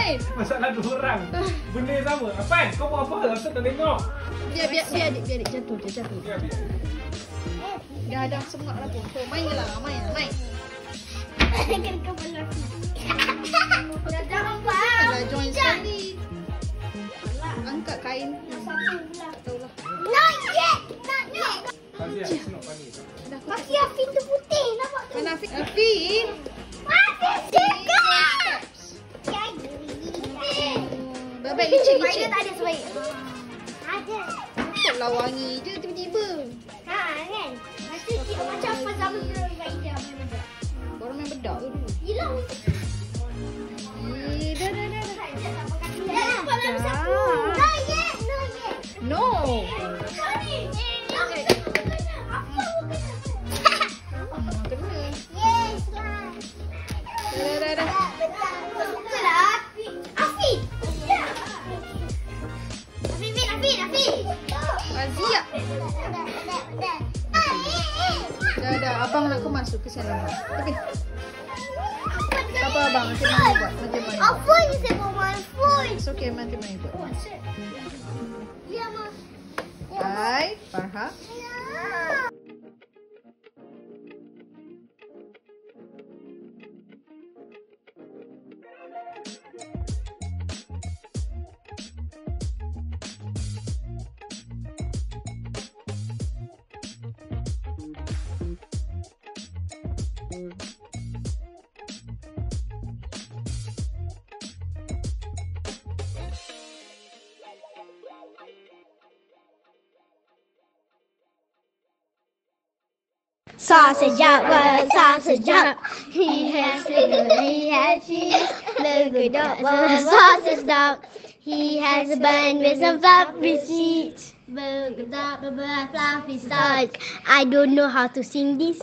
main. Masalah dua orang. Benda sama. Afan, kau buat apa? Asal tak tengok. Biar adik jatuh, dia jatuh. Biar. Dah ada semak lah pun. So, main je lah, main. Kan kepala dah jangan apa. Dah join sekali. Angkat kain. Satu pula. Tahu lah. Not yet. Fazia, senok pani. Maki Afin tu putih. Nampak tu? Mana Afin? Afin! Afin cakap. Baik, licin. Spider tak ada sebaik. Ada. Taklah wangi je tiba-tiba. Ha kan? Macam apa zaman Spider. Orang main bedak ke dulu? Hilang. Dah. Not yet. No! Kena. Yes lah. Dah. Afin. Fazia. Dah. Abang nak kemas tu. Kesian abang. Tapi. Tak apa abang. Nanti mami buat. Apa ni saya bawa my phone? It's okay. Nanti mami buat. Ya, Ma. Hai, Farha. Sausage up, sausage up. He has cheese. Look at that sausage dog. He has a bun with some fluffy seeds. Look at that fluffy socks. I don't know how to sing this.